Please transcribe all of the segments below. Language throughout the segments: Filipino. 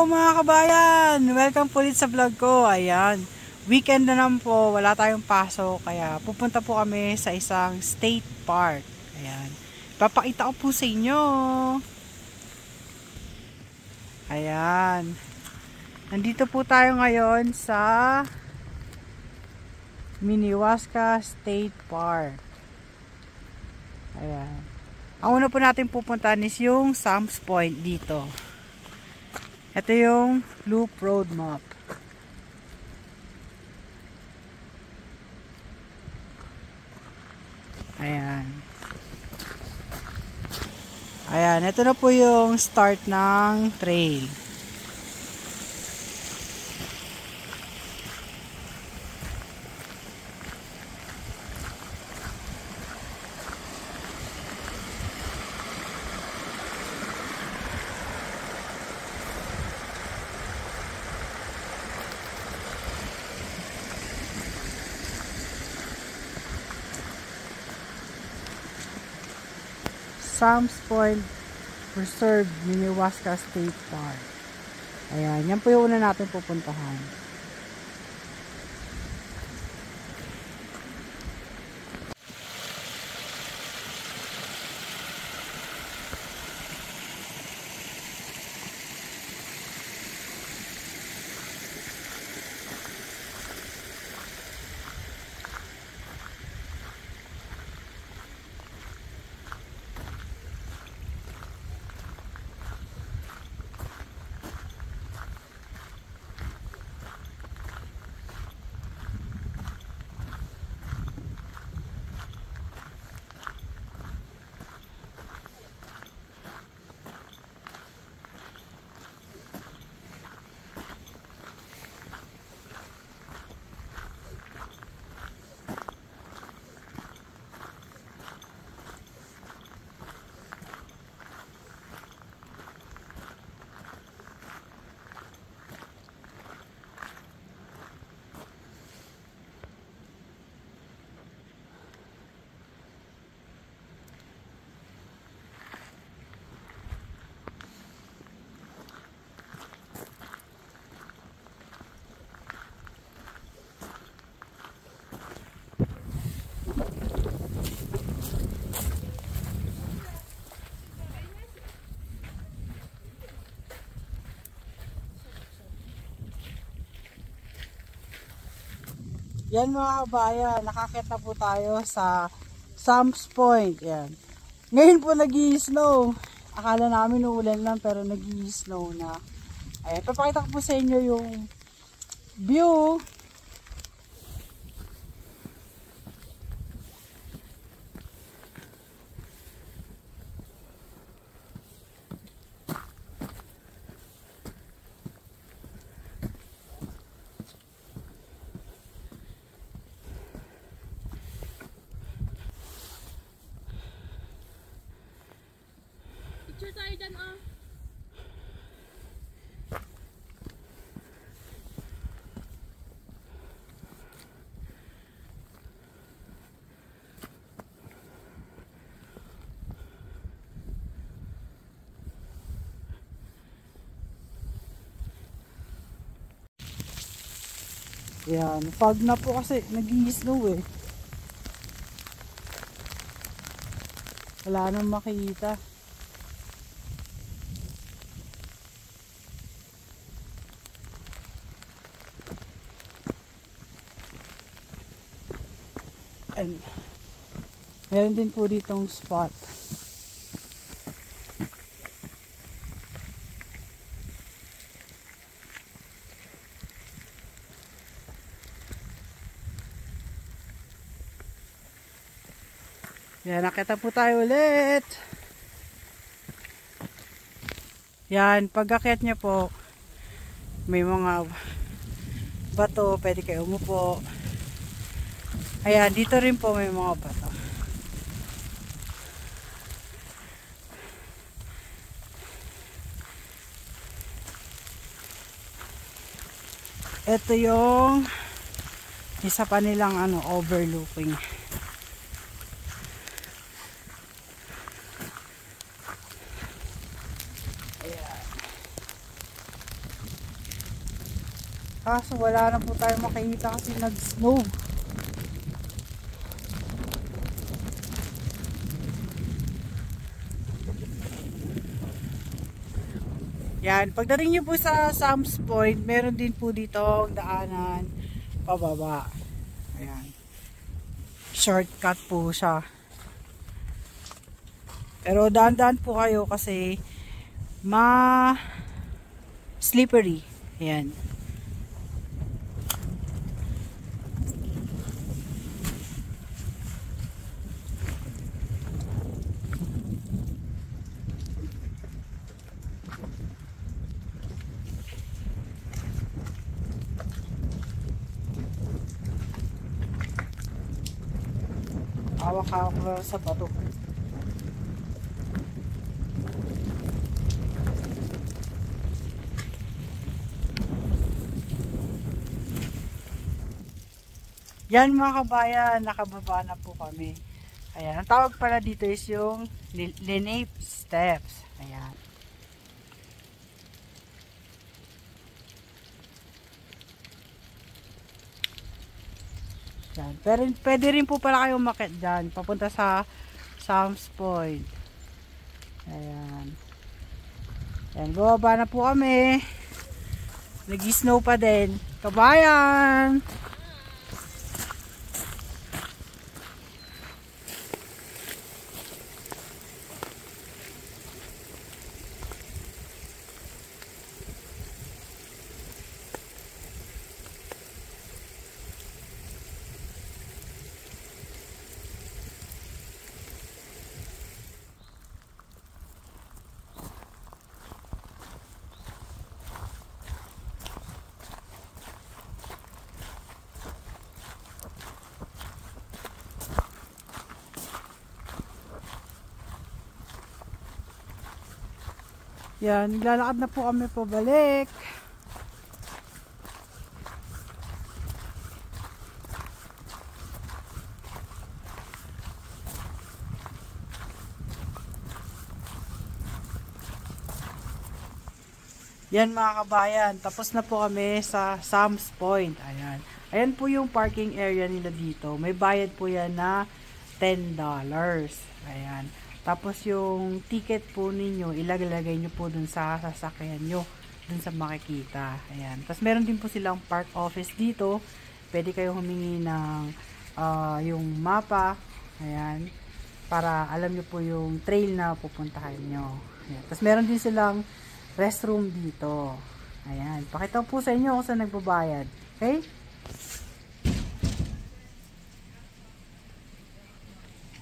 mga kabayan! Welcome po ulit sa vlog ko. Ayan, weekend na naman po, wala tayong pasok, kaya pupunta po kami sa isang state park. Ayan, papakita ko po sa inyo. Ayan, nandito po tayo ngayon sa Minnewaska State Park. Ayan, ang una po natin pupuntahan is yung Sam's Point dito. Ito yung Loop Road Map. Ayan. Ayan, ito na po yung start ng trail. Sam's Point Preserve, Minnewaska State Park. Ayan, yan po yung una natin pupuntahan. Yan mga kabayan, nakakita po tayo sa Sam's Point. Yan. Ngayon po nag-i-snow. Akala namin uulan lang pero nag-i-snow na. Ayan, papakita ko po sa inyo yung view. Picture tayo dyan, oh. Yan, fog na po kasi nag-i-snow eh. Wala nang makita. And meron din po ditong spot. Yan, nakita po tayo ulit. Yan, pag-akyat nyo po, may mga bato, pwede kayo umupo. Ayan, dito rin po may mga bato. Ito yung isa pa nilang overlooking. Ayan. Kaso wala na po tayo makikita kasi nag-snow. Yan, pagdating nyo po sa Sam's Point, meron din po dito ang daanan pababa. Ayan. Shortcut po siya. Pero daan-daan po kayo kasi slippery. Ayan. Hawak-hawak na sa bato. Yan mga kabayan, nakababa na po kami. Ayan, ang tawag pala dito is yung Lenape Steps. Ayan. Yan. Pero pwede rin po pala kayong umakyat dyan, papunta sa Sam's Point. Ayan. Ayan, bumaba na po kami. Nag-snow pa din. Kabayan! Yan, naglalakad na po kami pabalik. Yan mga kabayan, tapos na po kami sa Sam's Point. Ayan. Ayan po yung parking area nila dito. May bayad po yan na $10. Ayan. Tapos yung ticket po ninyo, ilalagay nyo po dun sa sasakyan nyo, dun sa makikita. Ayan. Tapos meron din po silang park office dito. Pwede kayong humingi ng yung mapa. Ayan. Para alam nyo po yung trail na pupuntahan nyo. Ayan. Tapos meron din silang restroom dito. Ayan. Pakita po sa inyo kung saan nagbabayad. Okay?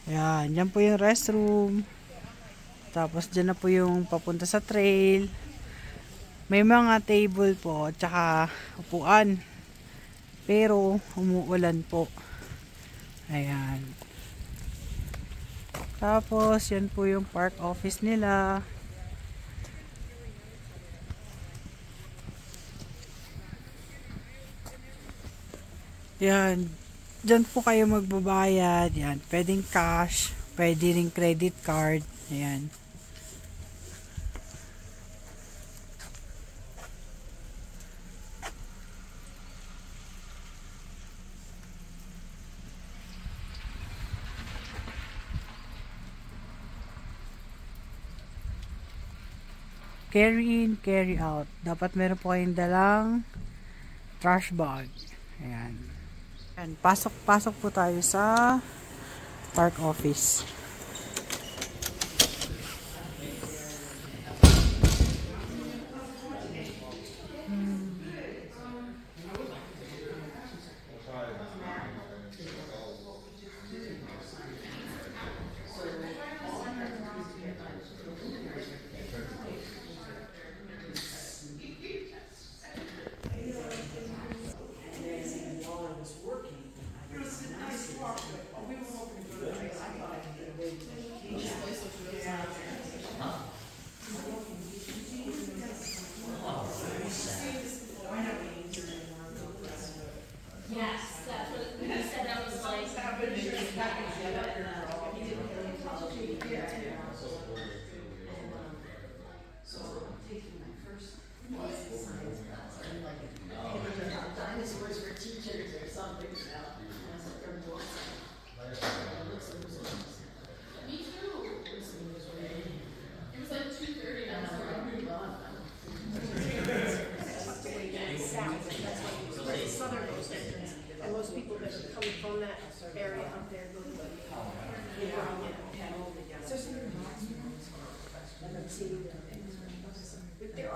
Ayan, dyan po yung restroom. Tapos dyan na po yung papunta sa trail. May mga table po, tsaka upuan. Pero umuulan po. Ayan. Tapos yan po yung park office nila. Yan. Diyan po kayo magbabayad. Yan. Pwedeng cash. Pwede rin credit card. Ayan. Carry in, carry out. Dapat meron po kayong dalang trash bag. Ayan. Ayan, pasok po tayo sa park office. dinosaurs for teachers or something now. That's what they're doing. Me too. It was like 2:30. I was like, Southern entrance, and most people that are coming from that area up there go to the,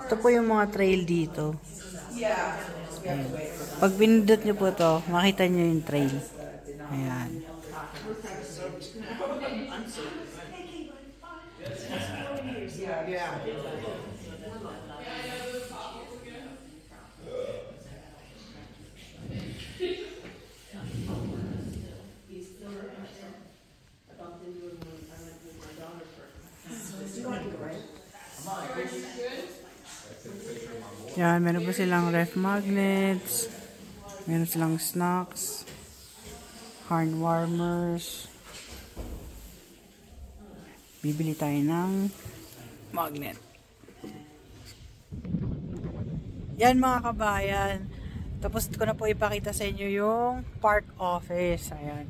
Ito po yung mga trail dito. Ayan. Pag pinindot nyo po to, makita nyo yung trail. Ayan. Yan, meron po silang ref magnets, meron silang snacks, hand warmers. Bibili tayo ng magnet. Yan mga kabayan. Tapos ko na po ipakita sa inyo yung park office. Ayan.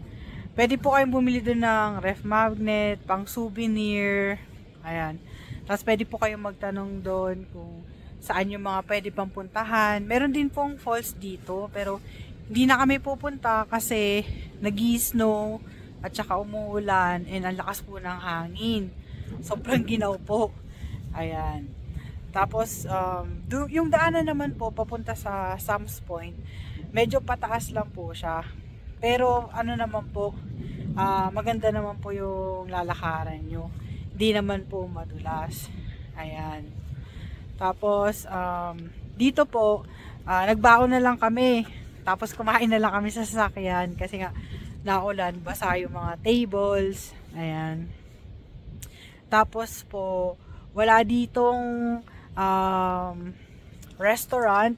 Pwede po kayong bumili doon ng ref magnet, pang souvenir. Ayan. Tapos pwede po kayong magtanong doon kung saan yung mga pwede pang puntahan. Meron din pong falls dito, pero hindi na kami pupunta kasi nag-i-snow at saka umuulan and ang lakas po ng hangin. Sobrang ginaw po. Ayan. Tapos, yung daanan naman po papunta sa Sam's Point, medyo pataas lang po siya. Pero ano naman po, maganda naman po yung lalakaran nyo. Hindi naman po madulas. Ayan. Tapos, dito po, nagbaon na lang kami. Tapos, kumain na lang kami sa sasakyan. Kasi nga, naulan, basa yung mga tables. Ayan. Tapos po, wala ditong restaurant.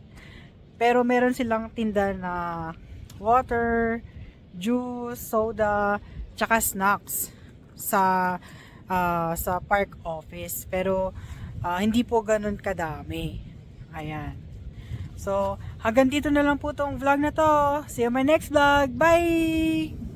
Pero meron silang tinda na water, juice, soda, tsaka snacks sa park office. Pero, hindi po ganun kadami. Ayan. So, hanggang dito na lang po tong vlog na to. See you on my next vlog. Bye!